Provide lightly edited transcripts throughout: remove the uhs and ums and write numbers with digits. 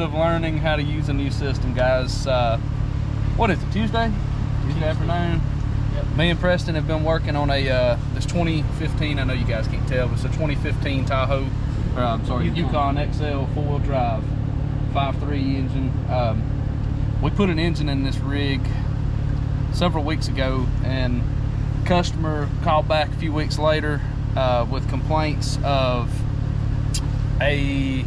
of learning how to use a new system, guys. What is it, Tuesday afternoon? Yep. Me and Preston have been working on a this 2015, I know you guys can't tell, but it's a 2015 Tahoe, or I'm sorry, Yukon XL 4-wheel drive 5.3 engine. We put an engine in this rig several weeks ago, and customer called back a few weeks later with complaints of a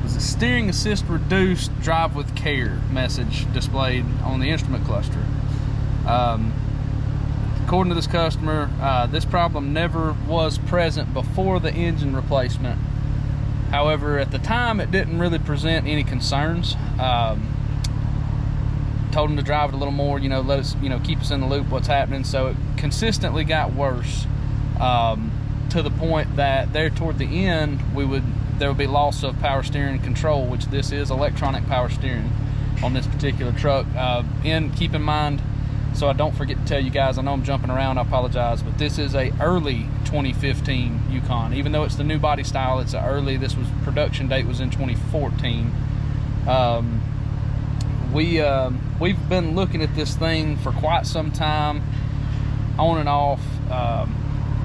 steering assist reduced, drive with care message displayed on the instrument cluster. According to this customer, this problem never was present before the engine replacement. However, at the time, it didn't really present any concerns. Told him to drive it a little more, let us, keep us in the loop what's happening. So it consistently got worse to the point that there toward the end, there would be loss of power steering control, which this is electronic power steering on this particular truck. Keep in mind, so I don't forget to tell you guys, I know I'm jumping around, I apologize, but this is a early 2015 Yukon. Even though it's the new body style, it's production date was in 2014. We've been looking at this thing for quite some time, on and off.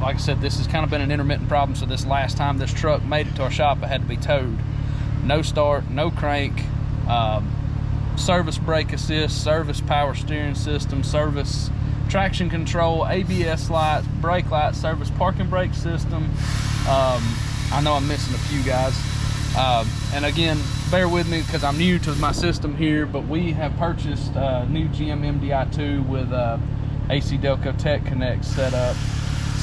Like I said, this has kind of been an intermittent problem, so this last time this truck made it to our shop, it had to be towed. No start, no crank, service brake assist, service power steering system, service traction control, ABS lights, brake lights, service parking brake system. I know I'm missing a few, guys. And again, bear with me because I'm new to my system here, but we have purchased a new GM MDI2 with AC Delco Tech Connect set up.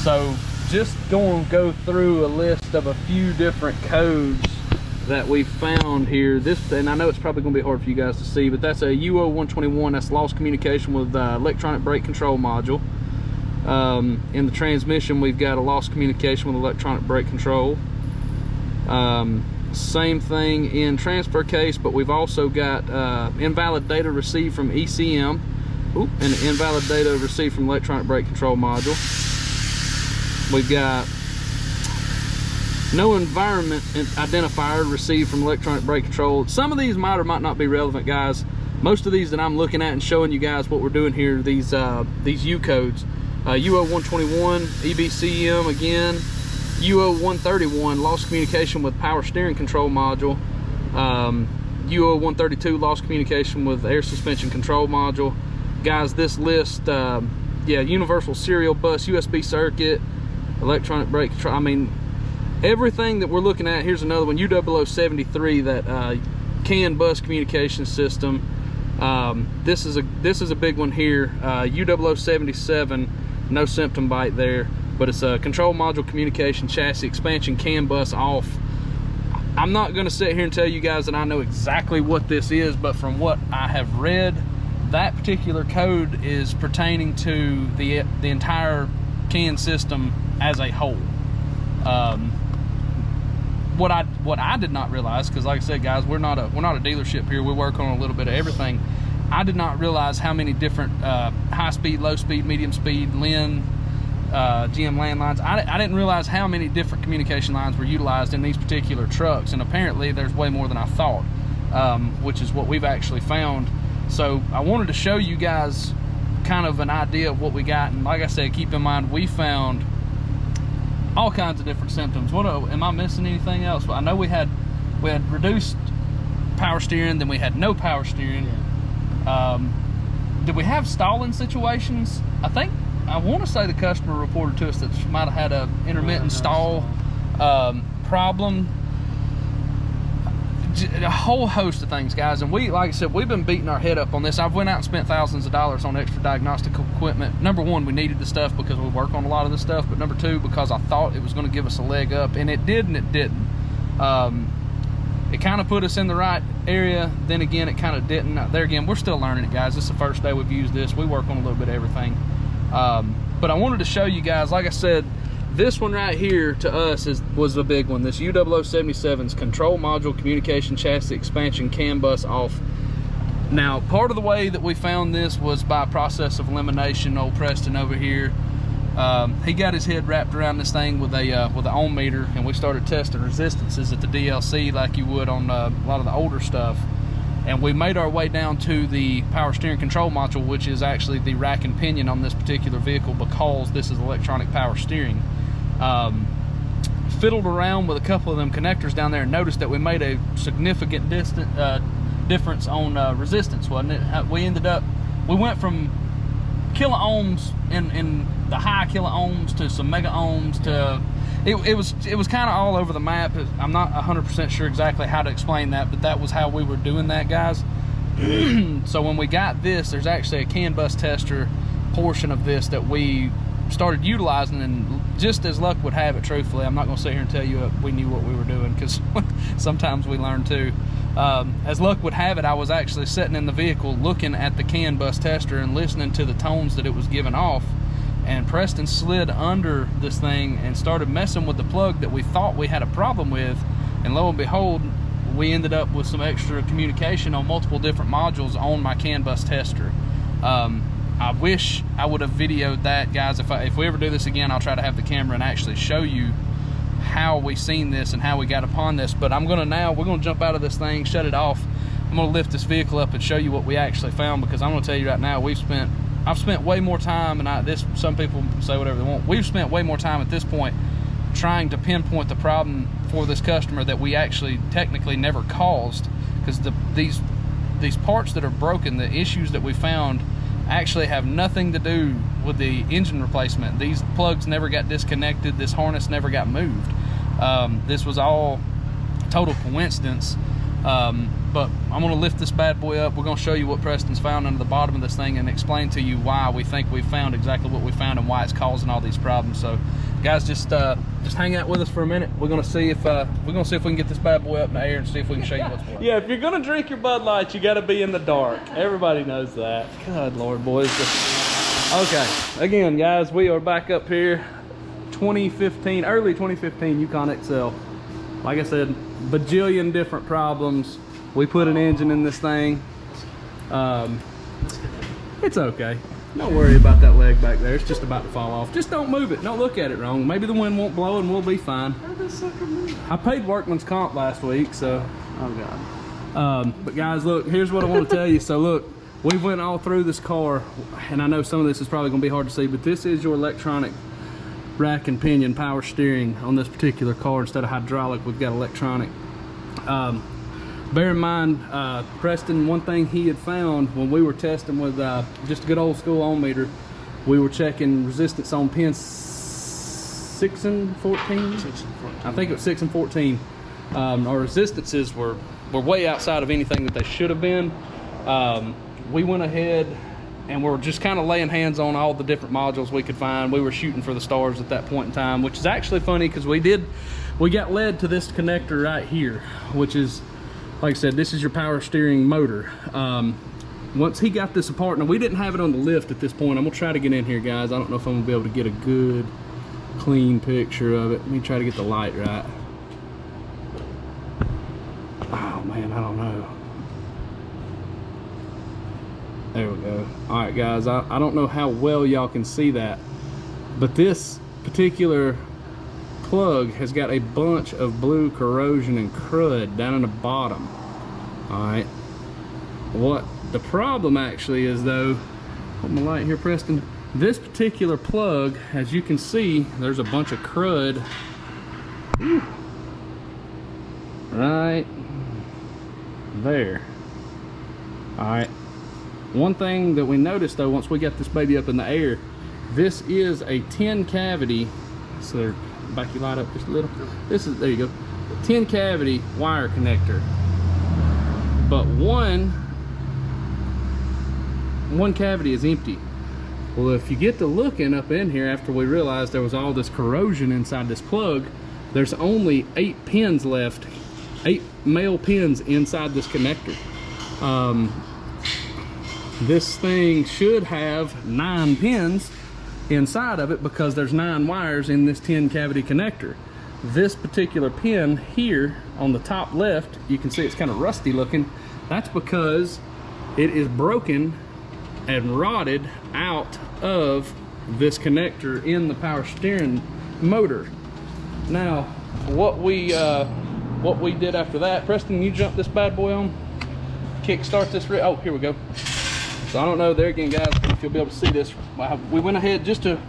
So just going to go through a list of a few different codes that we found here. And I know it's probably going to be hard for you guys to see, but that's a UO121. That's lost communication with electronic brake control module. In the transmission, we've got a lost communication with electronic brake control. Same thing in transfer case, but we've also got invalid data received from ECM. And invalid data received from electronic brake control module. We've got no environment identifier received from electronic brake control. Some of these might or might not be relevant, guys. Most of these that I'm looking at and showing you guys what we're doing here, these U codes. UO121, EBCM again. UO131, lost communication with power steering control module. UO132, lost communication with air suspension control module. Guys, this list, universal serial bus, USB circuit, electronic brake control. I mean, everything that we're looking at. Here's another one, UO073, that CAN bus communication system. This is a big one here. UO077, no symptom byte there, but it's a control module communication chassis expansion CAN bus off. I'm not going to sit here and tell you guys that I know exactly what this is, but from what I have read, that particular code is pertaining to the entire CAN system as a whole. What I did not realize, because like I said, guys, we're not a dealership here. We work on a little bit of everything. I did not realize how many different high speed, low speed, medium speed, GM landlines. I didn't realize how many different communication lines were utilized in these particular trucks, and apparently there's way more than I thought, which is what we've actually found. So I wanted to show you guys kind of an idea of what we got, and like I said, keep in mind we found all kinds of different symptoms. Am I missing anything else? Well, I know we had reduced power steering, then we had no power steering. Yeah. Did we have stalling situations? I want to say the customer reported to us that she might have had a intermittent stall problem. A whole host of things, guys, and like I said, we've been beating our head up on this. I've went out and spent thousands of dollars on extra diagnostic equipment. Number one, we needed the stuff because we work on a lot of this stuff, but number two, because I thought it was going to give us a leg up, and it did and it didn't. It kind of put us in the right area, then again it kind of didn't. There again, we're still learning it, guys. This is the first day we've used this. We work on a little bit of everything, but I wanted to show you guys, like I said, this one right here to us was the big one. This UO077's control module communication chassis expansion CAN bus off. Now, part of the way that we found this was by process of elimination. Old Preston over here He got his head wrapped around this thing with an ohm meter, and we started testing resistances at the DLC like you would on a lot of the older stuff. And we made our way down to the power steering control module, which is actually the rack and pinion on this particular vehicle because this is electronic power steering. Fiddled around with a couple of them connectors down there and noticed that we made a significant difference on resistance, wasn't it? We went from kilo ohms in the high kilo ohms to some mega ohms to it was kind of all over the map. I'm not 100% sure exactly how to explain that, but that was how we were doing that, guys. So when we got this, there's actually a CAN bus tester portion of this that we started utilizing, and just as luck would have it, truthfully, I'm not going to sit here and tell you we knew what we were doing, because sometimes we learn too. As luck would have it, I was actually sitting in the vehicle looking at the CAN bus tester and listening to the tones that it was giving off, and Preston slid under this thing and started messing with the plug that we thought we had a problem with, and lo and behold, we ended up with some extra communication on multiple different modules on my CAN bus tester. I wish I would have videoed that, guys. If we ever do this again, I'll try to have the camera and actually show you how we seen this and how we got upon this. But we're gonna jump out of this thing, shut it off. I'm gonna lift this vehicle up and show you what we actually found, because I'm gonna tell you right now, I've spent way more time, and some people say whatever they want. We've spent way more time at this point trying to pinpoint the problem for this customer that we actually technically never caused, because these parts that are broken, the issues that we found, actually have nothing to do with the engine replacement. These plugs never got disconnected. This harness never got moved. This was all total coincidence. But I'm going to lift this bad boy up. We're going to show you what Preston's found under the bottom of this thing and explain to you why we think we found exactly what we found and why it's causing all these problems. So guys, just hang out with us for a minute. We're going to see if we can get this bad boy up in the air and see if we can show you what's what. Yeah, if you're going to drink your Bud Light, you got to be in the dark. Everybody knows that. God Lord, boys. Okay, again, guys, we are back up here. Early 2015 Yukon XL. Like I said, bajillion different problems. We put an engine in this thing. It's okay. Don't worry about that leg back there. It's just about to fall off. Just don't move it. Don't look at it wrong. Maybe the wind won't blow and we'll be fine. I paid workman's comp last week, so. Oh God. But guys, look, here's what I want to tell you. So look, we went all through this car, and I know some of this is probably going to be hard to see, but this is your electronic rack and pinion power steering on this particular car. Instead of hydraulic, we've got electronic. Bear in mind, Preston, one thing he had found when we were testing with just a good old school ohm meter, we were checking resistance on pins 6 and 14. 6 and 14. I think it was 6 and 14. Our resistances were way outside of anything that they should have been. We went ahead and we're just kind of laying hands on all the different modules we could find. We were shooting for the stars at that point in time, which is actually funny because we got led to this connector right here, which is, like I said, this is your power steering motor. Once he got this apart, now we didn't have it on the lift at this point. I'm gonna try to get in here, guys. I don't know if I'm gonna be able to get a good, clean picture of it. Let me try to get the light right. Oh man, I don't know. There we go. All right, guys, I don't know how well y'all can see that, but this particular plug has got a bunch of blue corrosion and crud down in the bottom. All right, what the problem actually is, though, put my light here, Preston, this particular plug, as you can see, there's a bunch of crud right there. All right, one thing that we noticed, though, once we got this baby up in the air, this is a 10 cavity, so back your light up just a little. This is, there you go, 10 cavity wire connector, but one cavity is empty. Well, if you get to looking up in here, after we realized there was all this corrosion inside this plug, there's only 8 pins left, 8 male pins inside this connector. This thing should have 9 pins inside of it because there's 9 wires in this 10 cavity connector. This particular pin here on the top left, you can see it's kind of rusty looking. That's because it is broken and rotted out of this connector in the power steering motor. Now, what we did after that, Preston, you jump this bad boy on, kick start this. Oh, here we go. So I don't know there again, guys, if you'll be able to see this. We went ahead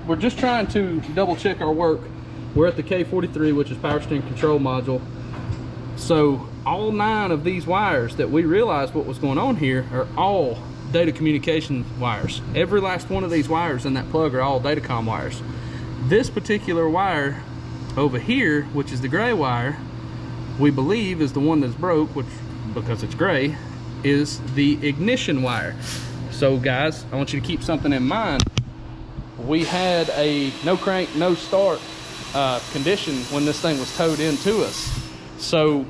we're just trying to double check our work. We're at the K43, which is power steering control module. So all 9 of these wires that we realized what was going on here are all data communication wires. Every last one of these wires in that plug are all datacom wires. This particular wire over here, which is the gray wire, we believe is the one that's broke, which, because it's gray, is the ignition wire. So guys, I want you to keep something in mind. We had a no crank, no start condition when this thing was towed into us. So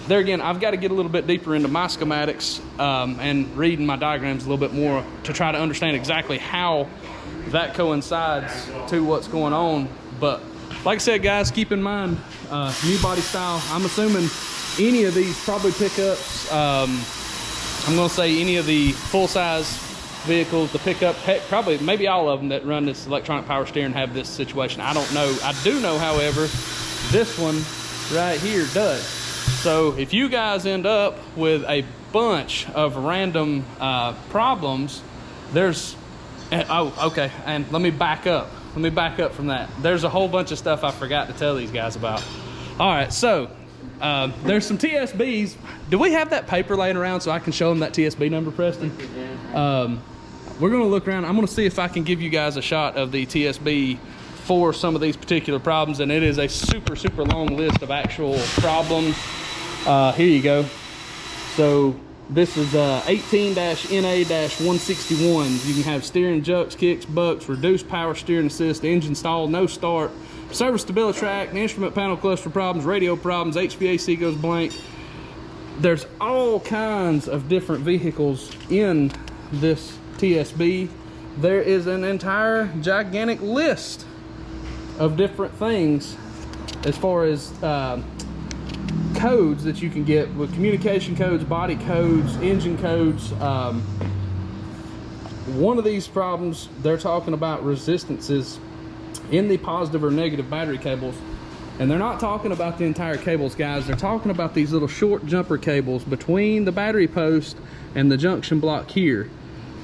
there again, I've got to get a little bit deeper into my schematics and reading my diagrams a little bit more to try to understand exactly how that coincides to what's going on. But like I said, guys, keep in mind, new body style. I'm assuming any of these probably pickups, I'm gonna say any of the full-size vehicles, the pickup, heck, probably maybe all of them that run this electronic power steering have this situation. I don't know. I do know, however, this one right here does. So if you guys end up with a bunch of random problems, there's, oh, okay, and let me back up. Let me back up from that. There's a whole bunch of stuff I forgot to tell these guys about. All right, so there's some TSBs. Do we have that paper laying around so I can show them that TSB number, Preston? We're gonna look around. I'm gonna see if I can give you guys a shot of the TSB for some of these particular problems, and it is a super, super long list of actual problems. Here you go. So this is 18-NA-161. You can have steering jucks, kicks, bucks, reduced power steering assist, engine stall, no start, service stability track, instrument panel cluster problems, radio problems, HVAC goes blank. There's all kinds of different vehicles in this TSB. There is an entire gigantic list of different things as far as codes that you can get with communication codes, body codes, engine codes. One of these problems, they're talking about resistances in the positive or negative battery cables, and they're not talking about the entire cables, guys. They're talking about these little short jumper cables between the battery post and the junction block here.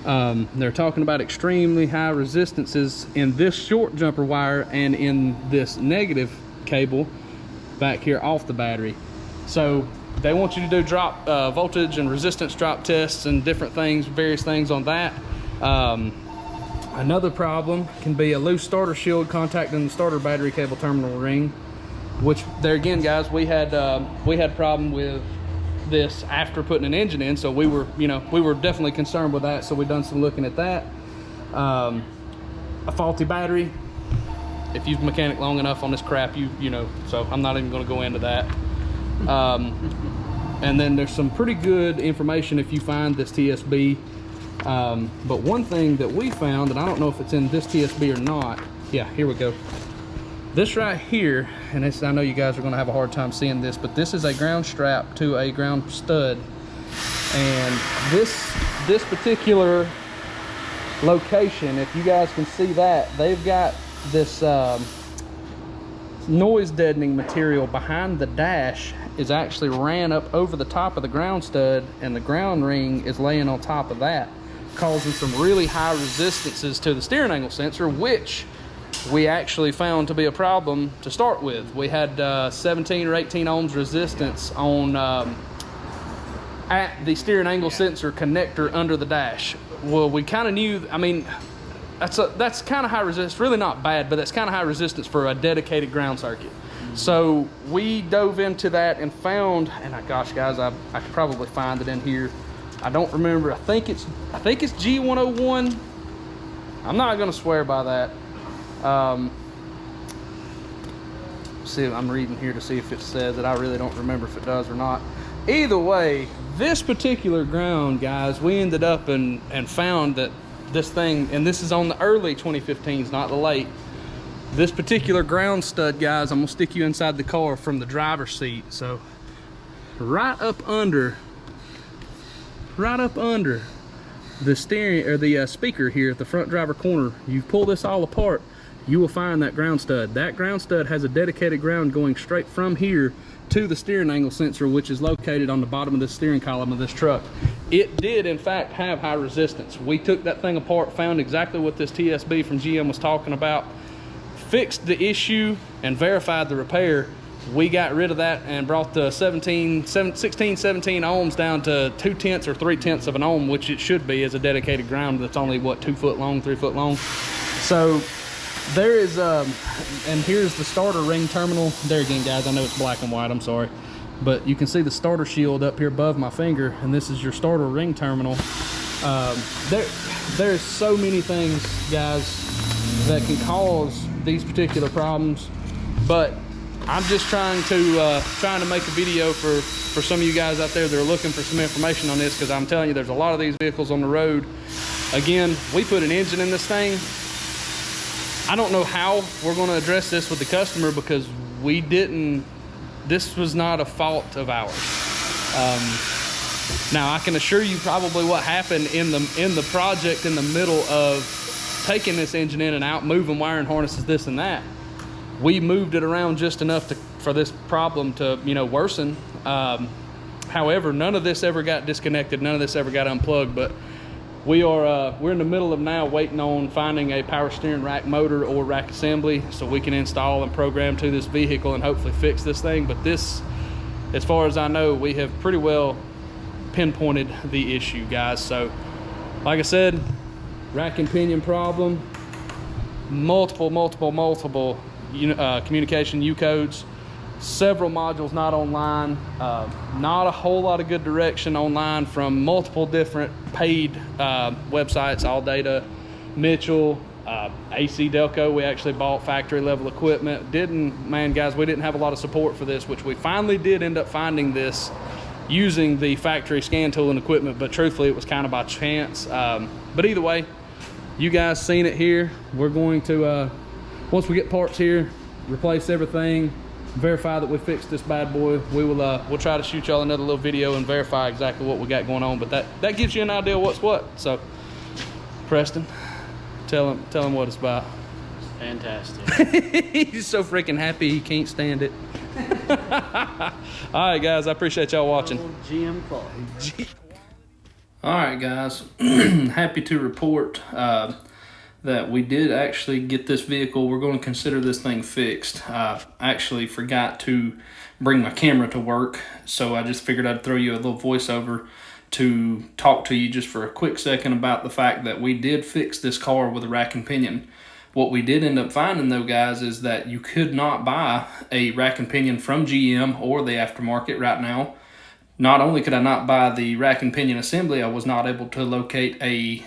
They're talking about extremely high resistances in this short jumper wire and in this negative cable back here off the battery. So they want you to do drop voltage and resistance drop tests and different things, various things on that. Another problem can be a loose starter shield contacting the starter battery cable terminal ring, which there again, guys, we had problem with this after putting an engine in, so we were definitely concerned with that, so we done some looking at that. A faulty battery. If you've mechanic long enough on this crap, you know, so I'm not even going to go into that. And then there's some pretty good information if you find this TSB. But one thing that we found, and I don't know if it's in this TSB or not. Yeah, here we go. This right here, and this, I know you guys are going to have a hard time seeing this, but this is a ground strap to a ground stud. And this particular location, if you guys can see that, they've got this noise deadening material behind the dash is actually ran up over the top of the ground stud, and the ground ring is laying on top of that, causing some really high resistances to the steering angle sensor, which we actually found to be a problem to start with. We had 17 or 18 ohms resistance on at the steering angle sensor connector under the dash. Well, we kind of knew, I mean, that's kind of high resistance, really not bad, but that's kind of high resistance for a dedicated ground circuit. So we dove into that and found, and gosh guys, I could probably find it in here. I don't remember. I think it's G101. I'm not gonna swear by that. See, I'm reading here to see if it says it. I really don't remember if it does or not. Either way, this particular ground, guys, we ended up and found that this thing, and this is on the early 2015s, not the late. This particular ground stud, guys, I'm gonna stick you inside the car from the driver's seat. So right up under the steering or the speaker here at the front driver corner, you pull this all apart, you will find that ground stud. That ground stud has a dedicated ground going straight from here to the steering angle sensor, which is located on the bottom of the steering column of this truck. It did in fact have high resistance. We took that thing apart, found exactly what this TSB from GM was talking about, fixed the issue and verified the repair. We got rid of that and brought the 16, 17 ohms down to 2/10 or 3/10 of an ohm, which it should be as a dedicated ground that's only, what, 2 foot long, 3 foot long. So there is, and here's the starter ring terminal. There again, guys, I know it's black and white, I'm sorry. But you can see the starter shield up here above my finger, and this is your starter ring terminal. There's so many things, guys, that can cause these particular problems, but I'm just trying to make a video for some of you guys out there that are looking for some information on this, because I'm telling you, there's a lot of these vehicles on the road. Again, we put an engine in this thing. I don't know how we're going to address this with the customer, because this was not a fault of ours. Now I can assure you probably what happened in the project, in the middle of taking this engine in and out, moving wiring harnesses, this and that, we moved it around just enough for this problem to, you know, worsen. However, none of this ever got disconnected, none of this ever got unplugged, but we're in the middle of now waiting on finding a power steering rack motor or rack assembly so we can install and program to this vehicle and hopefully fix this thing. But this, as far as I know, we have pretty well pinpointed the issue, guys. So like I said, rack and pinion problem, multiple communication U codes, several modules not online, not a whole lot of good direction online from multiple different paid websites, All Data, Mitchell, AC Delco. We actually bought factory level equipment. Man, guys, we didn't have a lot of support for this, which we finally did end up finding this using the factory scan tool and equipment, but truthfully it was kind of by chance. But either way, you guys seen it here. We're going to once we get parts here, replace everything, verify that we fixed this bad boy. We'll try to shoot y'all another little video and verify exactly what we got going on, but that gives you an idea of what's what. So Preston, tell him what it's about. Fantastic. He's so freaking happy he can't stand it. All right, guys, I appreciate y'all watching. GM Clark. All right, guys, happy to report that we did actually get this vehicle. We're going to consider this thing fixed. I actually forgot to bring my camera to work, so I just figured I'd throw you a little voiceover to talk to you just for a quick second about the fact that we did fix this car with a rack and pinion. What we did end up finding, though, guys, is that you could not buy a rack and pinion from GM or the aftermarket right now. Not only could I not buy the rack and pinion assembly, I was not able to locate a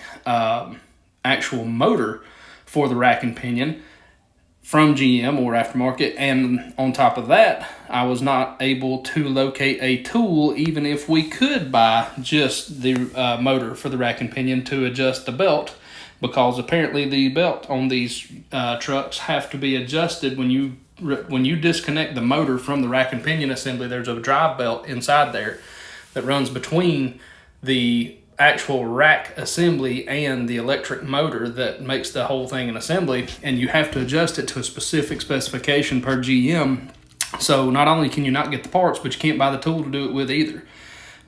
actual motor for the rack and pinion from GM or aftermarket, and on top of that, I was not able to locate a tool even if we could buy just the motor for the rack and pinion to adjust the belt, because apparently the belt on these trucks have to be adjusted when you disconnect the motor from the rack and pinion assembly. There's a drive belt inside there that runs between the actual rack assembly and the electric motor that makes the whole thing an assembly, and you have to adjust it to a specific specification per GM. So not only can you not get the parts, but you can't buy the tool to do it with either.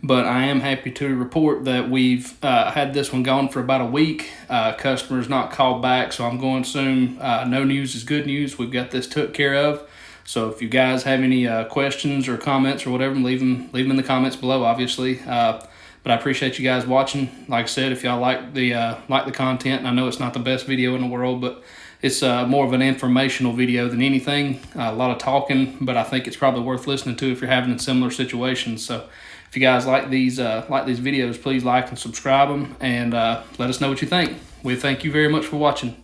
But I am happy to report that we've had this one gone for about a week. Customers not called back, so I'm going to assume no news is good news. We've got this took care of. So if you guys have any questions or comments or whatever, leave them in the comments below, obviously. But I appreciate you guys watching. Like I said, if y'all like the content, and I know it's not the best video in the world, but it's more of an informational video than anything. A lot of talking, but I think it's probably worth listening to if you're having similar situations. So if you guys like these videos, please like and subscribe them, and let us know what you think. We thank you very much for watching.